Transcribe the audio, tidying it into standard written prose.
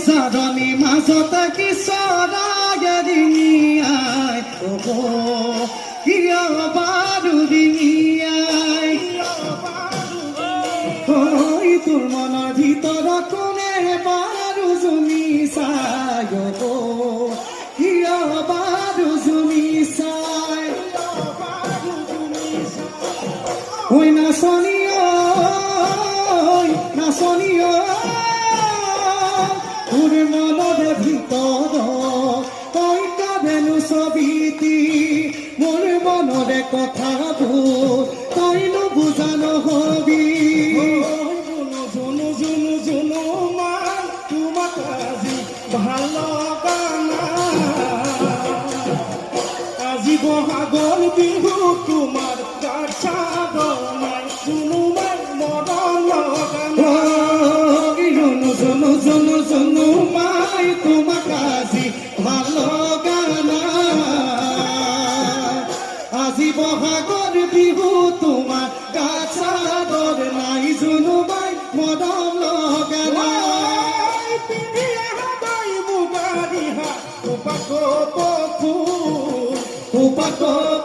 সাধনী মাজত কি চৰাইয়াই কিয় বাৰু ডিঙিয়াই তোৰ মনৰ ভিতৰত কোনে বাৰু জুমি চাই কিয় বাৰু জুমি চাই ঐ নাচনী নাচনী তোৰ মনৰ ভিতৰত তই কাবেনো ছবিটি মোৰ মনৰে কথাবোৰ তই নুবুজা নহবি তোমাক আজি ভাল লগা আজি বহাগৰ বিহু তোমাৰ গাত চাদৰ নাই জুনুমাই মৰম লগা জুনু মাই তোমাক আজি ভাল লগা আজি বহাগৰ বিহু তোমাৰ গাত চাদৰ নাই জুনু মাই মৰম লগা Upako